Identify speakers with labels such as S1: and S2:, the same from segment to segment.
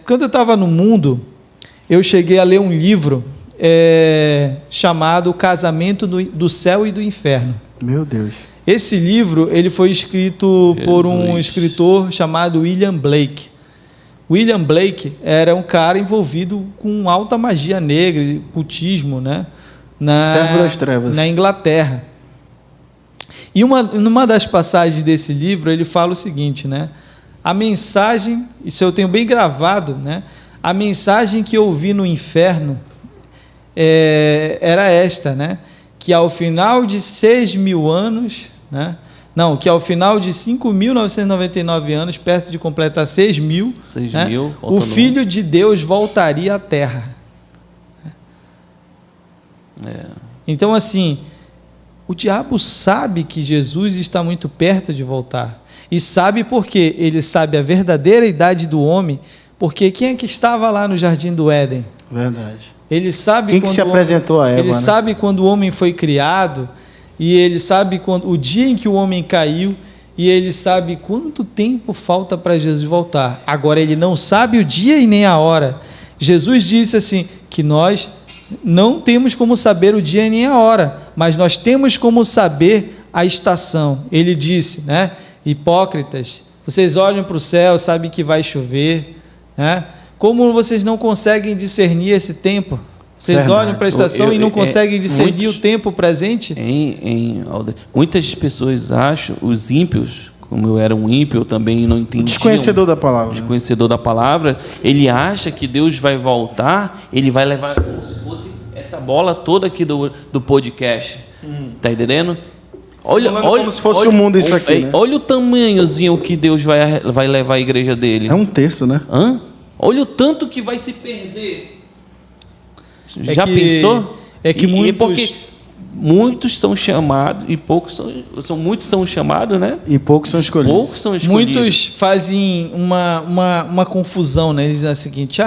S1: Quando eu estava no mundo, eu cheguei a ler um livro chamado O Casamento do Céu e do Inferno.
S2: Meu Deus.
S1: Esse livro ele foi escrito por um escritor chamado William Blake. William Blake era um cara envolvido com alta magia negra, cultismo, né?
S2: Servo das trevas.
S1: Na Inglaterra. E numa das passagens desse livro, ele fala o seguinte, né? A mensagem, isso eu tenho bem gravado, né? A mensagem que eu ouvi no inferno era esta, né? Que ao final de 6.000 anos, né? Não, que ao final de 5.999 anos, perto de completar 6.000, né? O Filho de Deus voltaria à Terra. Então, assim, o diabo sabe que Jesus está muito perto de voltar. E sabe por quê? Ele sabe a verdadeira idade do homem, porque quem é que estava lá no Jardim do Éden?
S2: Verdade.
S1: Ele sabe
S2: quem que se apresentou a Eva,
S1: ele sabe quando o homem foi criado, e ele sabe o dia em que o homem caiu, e ele sabe quanto tempo falta para Jesus voltar. Agora, ele não sabe o dia e nem a hora. Jesus disse assim, que nós não temos como saber o dia e nem a hora, mas nós temos como saber a estação. Ele disse, né? Hipócritas, vocês olham para o céu, sabem que vai chover, né? Como vocês não conseguem discernir esse tempo? Vocês olham para a estação e não conseguem discernir o tempo presente?
S3: Muitas pessoas acham, os ímpios, como eu era um ímpio, eu também não entendia.
S2: Desconhecedor da palavra.
S3: Desconhecedor da palavra, ele acha que Deus vai voltar, ele vai levar como se fosse essa bola toda aqui do podcast. Tá entendendo? Olha,
S2: como se fosse o mundo isso aqui, né?
S3: Olha o tamanhozinho que Deus vai levar a igreja dele.
S2: É um terço, né?
S3: Olha o tanto que vai se perder. Já pensou? Porque muitos são chamados e poucos muitos são chamados, né?
S2: E poucos são escolhidos.
S1: Muitos fazem uma confusão, né? Eles dizem o seguinte: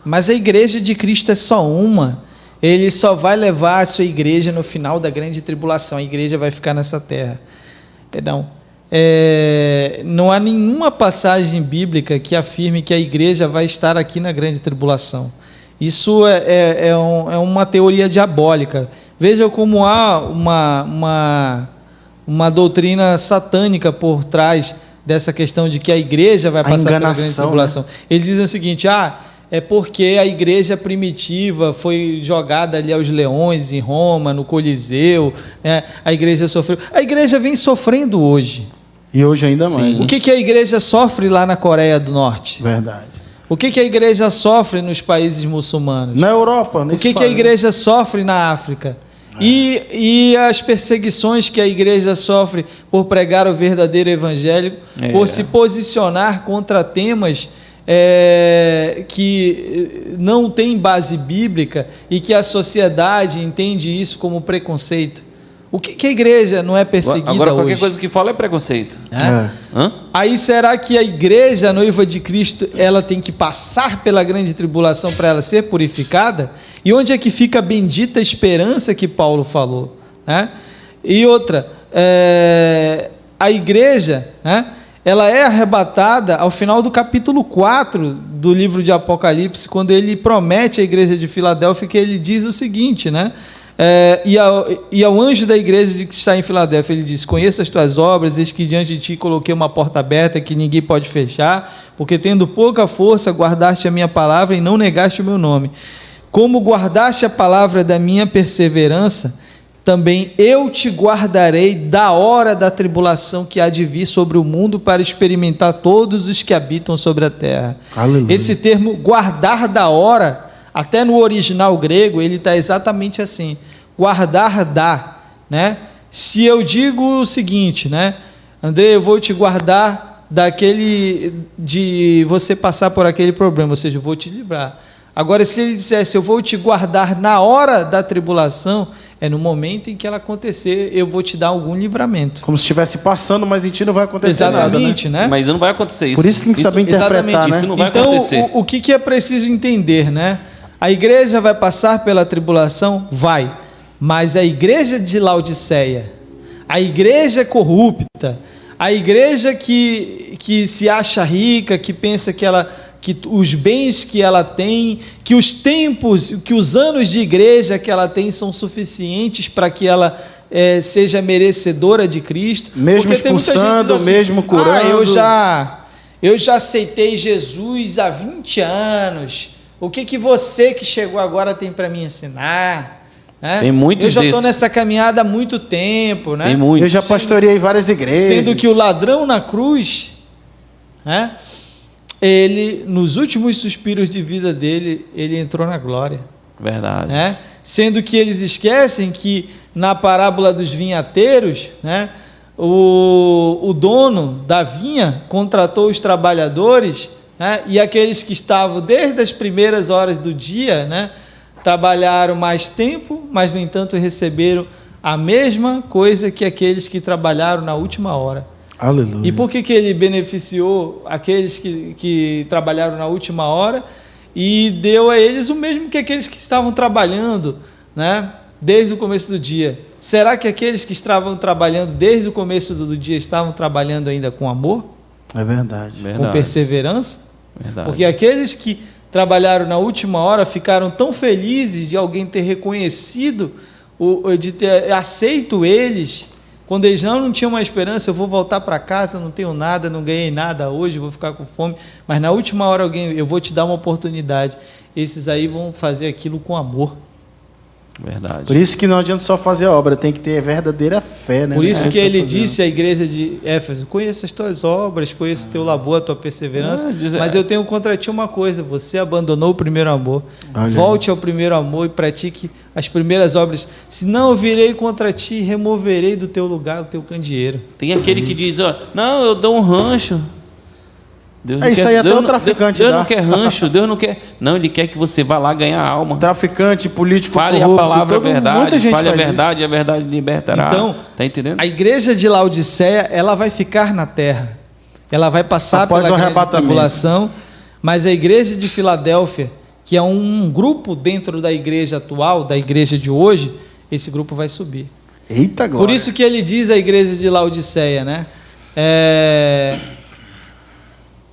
S1: mas a igreja de Cristo é só uma. Ele só vai levar a sua igreja no final da grande tribulação. A igreja vai ficar nessa terra. Não há nenhuma passagem bíblica que afirme que a igreja vai estar aqui na grande tribulação. Isso é uma teoria diabólica. Veja como há uma doutrina satânica por trás dessa questão de que a igreja vai passar pela grande tribulação. Né? Eles dizem o seguinte: é porque a igreja primitiva foi jogada ali aos leões em Roma, no Coliseu, né? A igreja sofreu. A igreja vem sofrendo hoje.
S2: E hoje ainda mais.
S1: O que a igreja sofre lá na Coreia do Norte?
S2: Verdade.
S1: O que a igreja sofre nos países muçulmanos?
S2: Na Europa.
S1: O que a igreja sofre na África? E as perseguições que a igreja sofre por pregar o verdadeiro evangelho, por se posicionar contra temas que não tem base bíblica e que a sociedade entende isso como preconceito. O que a igreja não é perseguida hoje?
S3: Agora qualquer coisa que fala é preconceito.
S1: Aí será que a igreja, a noiva de Cristo, ela tem que passar pela grande tribulação para ela ser purificada? E onde é que fica a bendita esperança que Paulo falou? E outra, a igreja, ela é arrebatada ao final do capítulo 4 do livro de Apocalipse, quando ele promete à igreja de Filadélfia, que ele diz o seguinte, e ao anjo da igreja que está em Filadélfia, ele diz: conheço as tuas obras, eis que diante de ti coloquei uma porta aberta que ninguém pode fechar, porque tendo pouca força guardaste a minha palavra e não negaste o meu nome. Como guardaste a palavra da minha perseverança, também eu te guardarei da hora da tribulação que há de vir sobre o mundo, para experimentar todos os que habitam sobre a terra. Aleluia. Esse termo guardar da hora, até no original grego, ele está exatamente assim: guardar da, né? Se eu digo o seguinte, André, eu vou te guardar de você passar por aquele problema, ou seja, eu vou te livrar. Agora, se ele dissesse: eu vou te guardar na hora da tribulação, é no momento em que ela acontecer, eu vou te dar algum livramento.
S2: Como se estivesse passando, mas em ti não vai acontecer
S1: exatamente,
S2: nada, né?
S3: Mas não vai acontecer isso.
S2: Por isso tem que saber interpretar,
S3: isso não vai acontecer.
S1: Então, o que é preciso entender, A igreja vai passar pela tribulação? Vai. Mas a igreja de Laodiceia, a igreja corrupta, a igreja que se acha rica, que pensa que ela que os bens que ela tem, que os tempos, que os anos de igreja que ela tem são suficientes para que ela seja merecedora de Cristo.
S2: Mesmo expulsando, assim, mesmo curando.
S1: Eu já aceitei Jesus há 20 anos. O que você que chegou agora tem para me ensinar?
S3: Tem muitos
S1: Eu já estou nessa caminhada há muito tempo. Né?
S3: Tem muitos.
S2: Eu já pastoreei várias igrejas.
S1: Sendo que o ladrão na cruz, ele, nos últimos suspiros de vida dele, ele entrou na glória.
S3: Verdade.
S1: Sendo que eles esquecem que na parábola dos vinhateiros, o dono da vinha contratou os trabalhadores, e aqueles que estavam desde as primeiras horas do dia, trabalharam mais tempo, mas no entanto receberam a mesma coisa que aqueles que trabalharam na última hora.
S2: Aleluia.
S1: E por que ele beneficiou aqueles que trabalharam na última hora e deu a eles o mesmo que aqueles que estavam trabalhando, desde o começo do dia? Será que aqueles que estavam trabalhando desde o começo do dia estavam trabalhando ainda com amor?
S2: É verdade.
S1: Com perseverança?
S3: Verdade.
S1: Porque aqueles que trabalharam na última hora ficaram tão felizes de alguém ter reconhecido, de ter aceito eles, quando eles não tinham uma esperança. Eu vou voltar para casa, não tenho nada, não ganhei nada hoje, vou ficar com fome, mas na última hora eu vou te dar uma oportunidade. Esses aí vão fazer aquilo com amor.
S3: Verdade.
S2: Por isso que não adianta só fazer a obra, tem que ter verdadeira fé, né?
S1: Por isso que ele disse à igreja de Éfeso: conheço as tuas obras, conheço o teu labor, a tua perseverança, mas eu tenho contra ti uma coisa: você abandonou o primeiro amor. Volte ao primeiro amor e pratique as primeiras obras, senão eu virei contra ti e removerei do teu lugar o teu candeeiro.
S3: Tem aquele que diz: não, eu dou um rancho. Deus não
S2: isso
S3: quer,
S2: aí até
S3: Deus
S2: o traficante
S3: Deus
S2: dá.
S3: não quer rancho, Deus não quer. Não, ele quer que você vá lá ganhar alma.
S2: Traficante, político,
S3: fale
S2: corrupto,
S3: a palavra,
S2: muita
S3: verdade,
S2: gente
S3: fale a
S2: faz
S3: verdade, a verdade libertará.
S1: Então,
S3: tá entendendo?
S1: A igreja de Laodiceia, ela vai ficar na terra, ela vai passar
S2: após
S1: pela
S2: o
S1: grande
S2: arrebatamento.
S1: tribulação, mas a igreja de Filadélfia, que é um grupo dentro da igreja atual, da igreja de hoje, esse grupo vai subir.
S2: Eita glória.
S1: Por isso que ele diz à igreja de Laodiceia,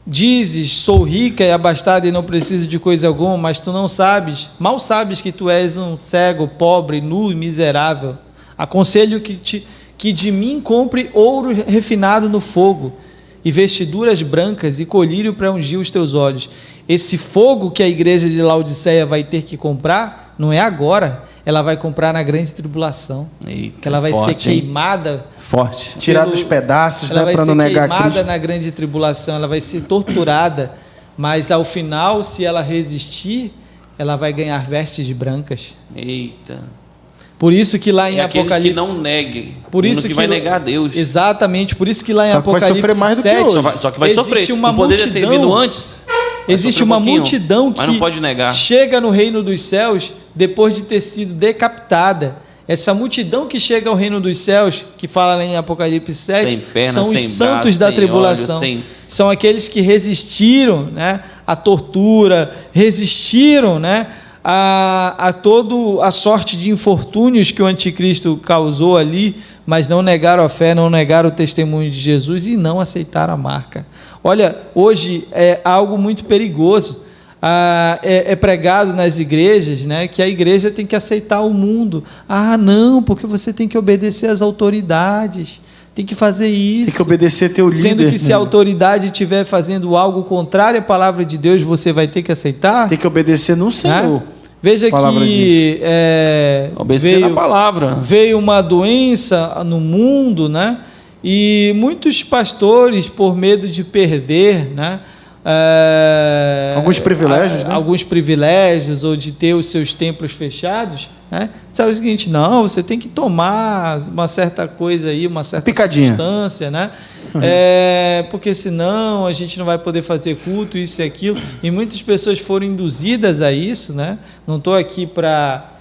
S1: dizes, sou rica e abastada e não preciso de coisa alguma, mas tu não sabes, mal sabes que tu és um cego, pobre, nu e miserável. Aconselho que de mim compre ouro refinado no fogo e vestiduras brancas e colírio para ungir os teus olhos. Esse fogo que a igreja de Laodiceia vai ter que comprar, não é agora, ela vai comprar na grande tribulação.
S3: Eita,
S1: que ela vai ser queimada.
S3: Forte.
S2: Tirar dos pedaços,
S1: ela vai
S2: para
S1: ser
S2: não negar
S1: queimada
S2: Cristo.
S1: na grande tribulação, ela vai ser torturada, mas ao final, se ela resistir, ela vai ganhar vestes brancas.
S3: Eita.
S1: Por isso que lá em Apocalipse...
S3: que não neguem.
S1: Por isso que
S3: vai negar a Deus.
S1: Exatamente, por isso que lá em
S2: Só que
S1: Apocalipse
S2: vai sofrer mais do que
S1: 7,
S2: hoje.
S3: Só que vai sofrer.
S1: Uma
S3: não poderia ter
S1: multidão,
S3: vindo antes.
S1: Existe uma multidão que
S3: mas não pode negar.
S1: chega no reino dos céus depois de ter sido decapitada. Essa multidão que chega ao reino dos céus, que fala lá em Apocalipse 7,
S3: sem perna,
S1: são os
S3: sem
S1: santos
S3: braço,
S1: da
S3: sem
S1: tribulação.
S3: olhos,
S1: São aqueles que resistiram, à tortura, resistiram, a toda a sorte de infortúnios que o anticristo causou ali, mas não negaram a fé, não negaram o testemunho de Jesus e não aceitaram a marca. Olha, hoje é algo muito perigoso. É pregado nas igrejas, que a igreja tem que aceitar o mundo. Não, porque você tem que obedecer às autoridades, tem que fazer isso.
S2: Tem que obedecer teu líder.
S1: Sendo que se a autoridade estiver fazendo algo contrário à palavra de Deus, você vai ter que aceitar.
S2: Tem que obedecer no Senhor.
S1: Veja que
S3: obedecer na palavra.
S1: Veio uma doença no mundo, e muitos pastores, por medo de perder,
S2: alguns privilégios,
S1: alguns privilégios, ou de ter os seus templos fechados, disseram o seguinte: não, você tem que tomar uma certa coisa aí, uma certa substância, porque senão a gente não vai poder fazer culto, isso e aquilo. E muitas pessoas foram induzidas a isso, Não estou aqui para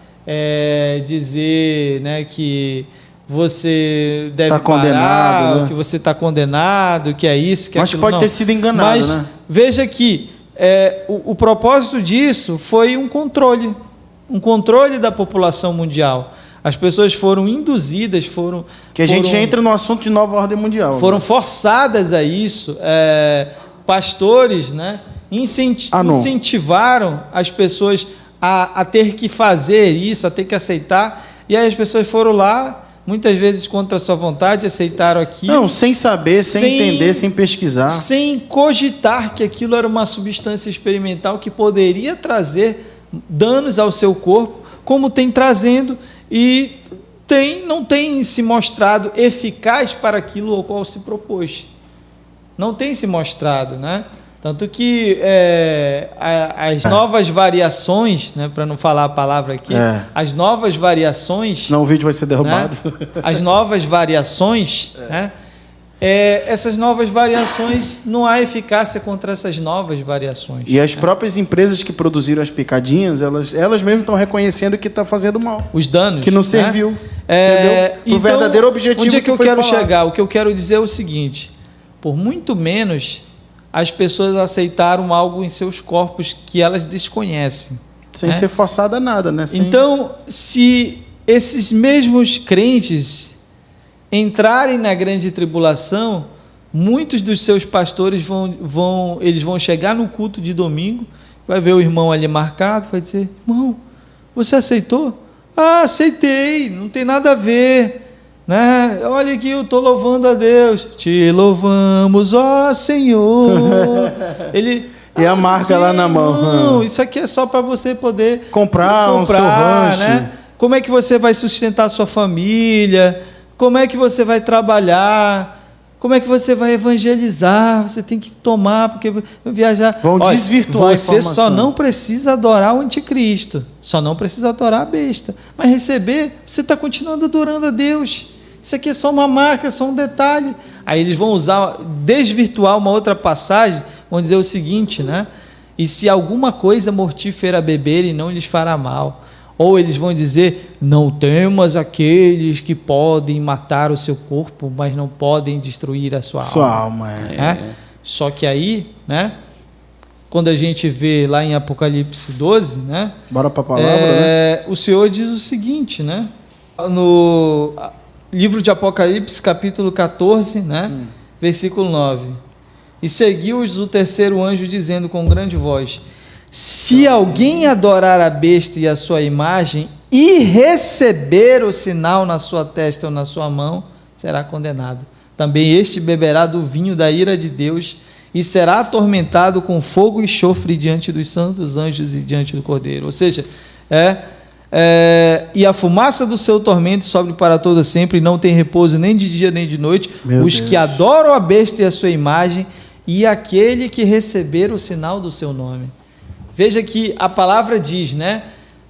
S1: dizer, que você deve parar, que você está condenado, que é isso, que é aquilo.
S2: Mas pode ter sido enganado,
S1: Mas veja que o propósito disso foi um controle da população mundial. As pessoas foram induzidas,
S2: a gente entra no assunto de nova ordem mundial.
S1: Foram forçadas a isso. Pastores, incentivaram as pessoas a ter que fazer isso, a ter que aceitar, e aí as pessoas foram lá, muitas vezes contra a sua vontade, aceitaram aquilo.
S2: Não, sem saber, sem entender, sem pesquisar.
S1: Sem cogitar que aquilo era uma substância experimental que poderia trazer danos ao seu corpo, como tem trazendo, e não tem se mostrado eficaz para aquilo ao qual se propôs. Não tem se mostrado, né? Tanto que as novas variações, né, para não falar a palavra aqui, as novas variações...
S2: Senão o vídeo vai ser derrubado.
S1: Né, as novas variações, né, essas novas variações, não há eficácia contra essas novas variações.
S2: E as próprias empresas que produziram as picadinhas, elas mesmas estão reconhecendo que está fazendo mal.
S1: Os danos.
S2: Que não serviu.
S1: Né?
S2: O verdadeiro objetivo
S1: onde é que eu quero
S2: falar.
S1: chegar? O que eu quero dizer é o seguinte: por muito menos as pessoas aceitaram algo em seus corpos que elas desconhecem.
S2: Sem ser forçada a nada, né?
S1: Então, se esses mesmos crentes entrarem na grande tribulação, muitos dos seus pastores vão chegar no culto de domingo, vai ver o irmão ali marcado, vai dizer: irmão, você aceitou? Ah, aceitei, não tem nada a ver. Né? Olha aqui, eu estou louvando a Deus. Te louvamos, ó Senhor.
S2: E a marca lá na mão.
S1: Não, isso aqui é só para você poder
S2: comprar um seu rancho.
S1: Né? Como é que você vai sustentar a sua família? Como é que você vai trabalhar? Como é que você vai evangelizar? Você tem que tomar, porque viajar...
S2: Vão desvirtuar a informação.
S1: Você só não precisa adorar o anticristo. Só não precisa adorar a besta. Mas receber, você está continuando adorando a Deus. Isso aqui é só uma marca, só um detalhe. Aí eles vão desvirtuar uma outra passagem, vão dizer o seguinte, né? E se alguma coisa mortífera beberem, não lhes fará mal. Ou eles vão dizer: não temas aqueles que podem matar o seu corpo, mas não podem destruir a sua alma. Só que aí, né, quando a gente vê lá em Apocalipse 12, né,
S2: bora para a palavra, né?
S1: O Senhor diz o seguinte, né, no livro de Apocalipse, capítulo 14, né, versículo 9: e seguiu-os o terceiro anjo dizendo com grande voz: se alguém adorar a besta e a sua imagem e receber o sinal na sua testa ou na sua mão, será condenado. Também este beberá do vinho da ira de Deus e será atormentado com fogo e enxofre diante dos santos anjos e diante do Cordeiro. Ou seja, e a fumaça do seu tormento sobe para todo sempre, e não tem repouso nem de dia nem de noite, os que adoram a besta e a sua imagem e aquele que receber o sinal do seu nome. Veja que a palavra diz, né?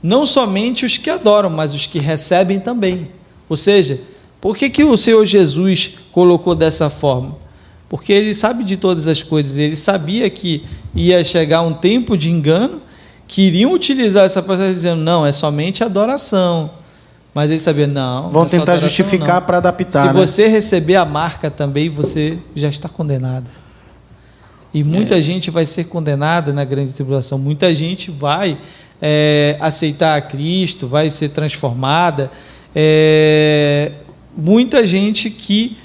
S1: Não somente os que adoram, mas os que recebem também. Ou seja, por que o Senhor Jesus colocou dessa forma? Porque Ele sabe de todas as coisas. Ele sabia que ia chegar um tempo de engano, que iriam utilizar essa passagem dizendo: não, é somente adoração. Mas Ele sabia: não.
S2: Vão tentar justificar para adaptar.
S1: Se você receber a marca também, você já está condenado. E muita gente vai ser condenada na grande tribulação. Muita gente vai aceitar a Cristo, vai ser transformada. Muita gente que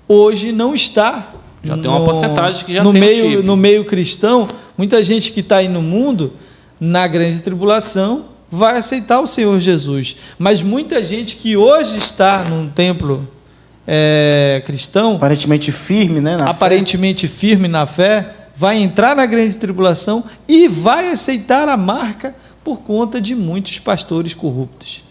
S1: hoje não está...
S3: Já tem uma porcentagem que já
S1: no
S3: tem
S1: meio, no meio cristão, muita gente que está aí no mundo, na grande tribulação, vai aceitar o Senhor Jesus. Mas muita gente que hoje está num templo cristão...
S2: Aparentemente firme, né?
S1: Firme na fé, vai entrar na grande tribulação e vai aceitar a marca por conta de muitos pastores corruptos.